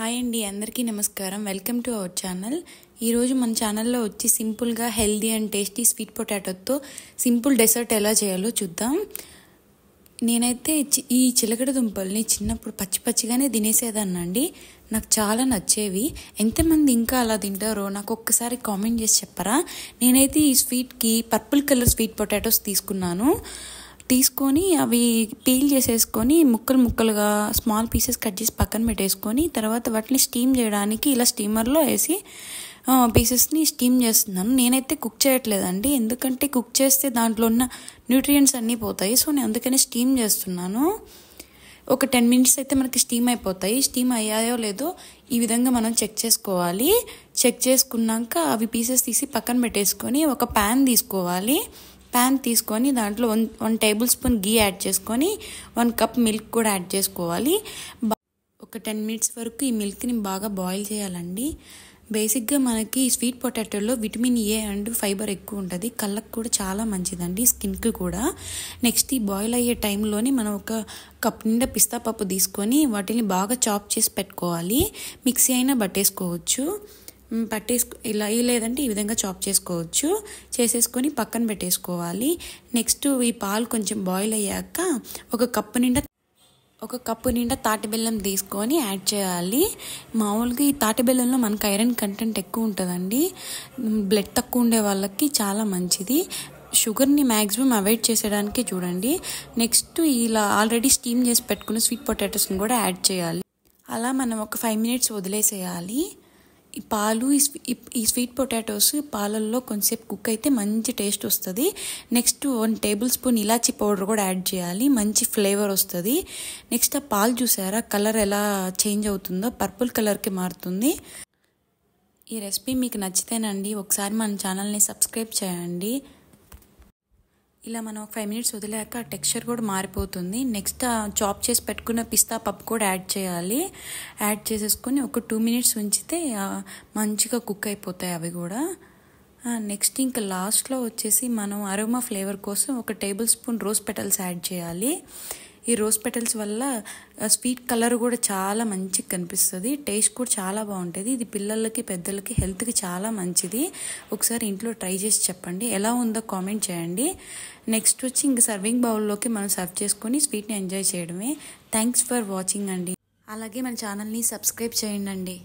Hi అండి, అందరికీ నమస్కారం. Welcome to our channel. ఈరోజు మన ఛానల్లో వచ్చి సింపుల్గా హెల్దీ అండ్ టేస్టీ స్వీట్ పొటాటోతో సింపుల్ డెసర్ట్ ఎలా చేయాలో చూద్దాం. నేనైతే ఈ చిలకడ దుంపల్ని చిన్నప్పుడు పచ్చి పచ్చిగానే తినేసేదాన్నండి. నాకు చాలా నచ్చేవి. ఎంతమంది ఇంకా అలా తింటారో నాకు ఒక్కసారి కామెంట్ చేసి చెప్పరా. నేనైతే ఈ స్వీట్కి పర్పుల్ కలర్ స్వీట్ పొటాటోస్ తీసుకొని అవి పీల్ చేసేసుకొని ముక్కలుగా స్మాల్ పీసెస్ కట్ చేసి పక్కన పెట్టేసుకొని తర్వాత వాటిని స్టీమ్ చేయడానికి ఇలా స్టీమర్లో వేసి పీసెస్ని స్టీమ్ చేస్తున్నాను. నేనైతే కుక్ చేయట్లేదండి, ఎందుకంటే కుక్ చేస్తే దాంట్లో ఉన్న న్యూట్రియంట్స్ అన్నీ పోతాయి. సో నేను అందుకనే స్టీమ్ చేస్తున్నాను. ఒక 10 minutes అయితే మనకి స్టీమ్ అయిపోతాయి. స్టీమ్ అయ్యాయో లేదో ఈ విధంగా మనం చెక్ చేసుకోవాలి. చెక్ చేసుకున్నాక అవి పీసెస్ తీసి పక్కన పెట్టేసుకొని ఒక ప్యాన్ తీసుకొని దాంట్లో 1 tablespoon గీ యాడ్ చేసుకొని 1 cup మిల్క్ కూడా యాడ్ చేసుకోవాలి. ఒక 10 minutes వరకు ఈ మిల్క్ని బాగా బాయిల్ చేయాలండి. బేసిక్గా మనకి స్వీట్ పొటాటోలో విటమిన్ ఏ అండ్ ఫైబర్ ఎక్కువ ఉంటుంది. కళ్ళకు కూడా చాలా మంచిదండి, స్కిన్కి కూడా. నెక్స్ట్ ఈ బాయిల్ అయ్యే టైంలోని మనం ఒక కప్ నిండా పిస్తా పప్పు తీసుకొని వాటిని బాగా చాప్ చేసి పెట్టుకోవాలి. మిక్సీ అయినా పట్టేసుకోవచ్చు. ఇలా లేదంటే ఈ విధంగా చాప్ చేసుకోవచ్చు. చేసేసుకొని పక్కన పెట్టేసుకోవాలి. నెక్స్ట్ ఈ పాలు కొంచెం బాయిల్ అయ్యాక ఒక కప్పు నిండా తాటి బెల్లం తీసుకొని యాడ్ చేయాలి. మామూలుగా ఈ తాటి బెల్లంలో మనకు ఐరన్ కంటెంట్ ఎక్కువ ఉంటుందండి. బ్లడ్ తక్కువ ఉండే వాళ్ళకి చాలా మంచిది. షుగర్ని మ్యాక్సిమం అవాయిడ్ చేసేయడానికి చూడండి. నెక్స్ట్ ఇలా ఆల్రెడీ స్టీమ్ చేసి పెట్టుకున్న స్వీట్ పొటాటోస్ని కూడా యాడ్ చేయాలి. అలా మనం ఒక 5 minutes వదిలేసేయాలి. ఈ స్వీట్ పొటాటోస్ పాలల్లో కొంచెంసేపు కుక్ అయితే మంచి టేస్ట్ వస్తుంది. నెక్స్ట్ 1 tablespoon ఇలాచీ పౌడర్ కూడా యాడ్ చేయాలి, మంచి ఫ్లేవర్ వస్తుంది. నెక్స్ట్ ఆ పాలు చూసారా కలర్ ఎలా చేంజ్ అవుతుందో, పర్పుల్ కలర్కి మారుతుంది. ఈ రెసిపీ మీకు నచ్చితేనండి ఒకసారి మన ఛానల్ని సబ్స్క్రైబ్ చేయండి. ఇలా మనం 5 minutes వదిలేక టెక్స్చర్ కూడా మారిపోతుంది. నెక్స్ట్ చాప్ చేసి పెట్టుకున్న పిస్తా పప్పు కూడా యాడ్ చేయాలి. యాడ్ చేసేసుకొని ఒక 2 minutes ఉంచితే మంచిగా కుక్ అయిపోతాయి అవి కూడా. నెక్స్ట్ ఇంకా లాస్ట్లో వచ్చేసి మనం అరోమా ఫ్లేవర్ కోసం ఒక tablespoon రోజ్ పెటల్స్ యాడ్ చేయాలి. ఈ రోజ్ పెటల్స్ వల్ల స్వీట్ కలర్ కూడా చాలా మంచిగా కనిపిస్తుంది. టేస్ట్ కూడా చాలా బాగుంటుంది. ఇది పిల్లలకి పెద్దలకి హెల్త్కి చాలా మంచిది. ఒకసారి ఇంట్లో ట్రై చేసి చెప్పండి, ఎలా ఉందో కామెంట్ చేయండి. నెక్స్ట్ వచ్చి ఇంక సర్వింగ్ బౌల్లోకి మనం సర్వ్ చేసుకొని స్వీట్ని ఎంజాయ్ చేయడమే. థ్యాంక్స్ ఫర్ వాచింగ్ అండి. అలాగే మన ఛానల్ని సబ్స్క్రైబ్ చేయండి.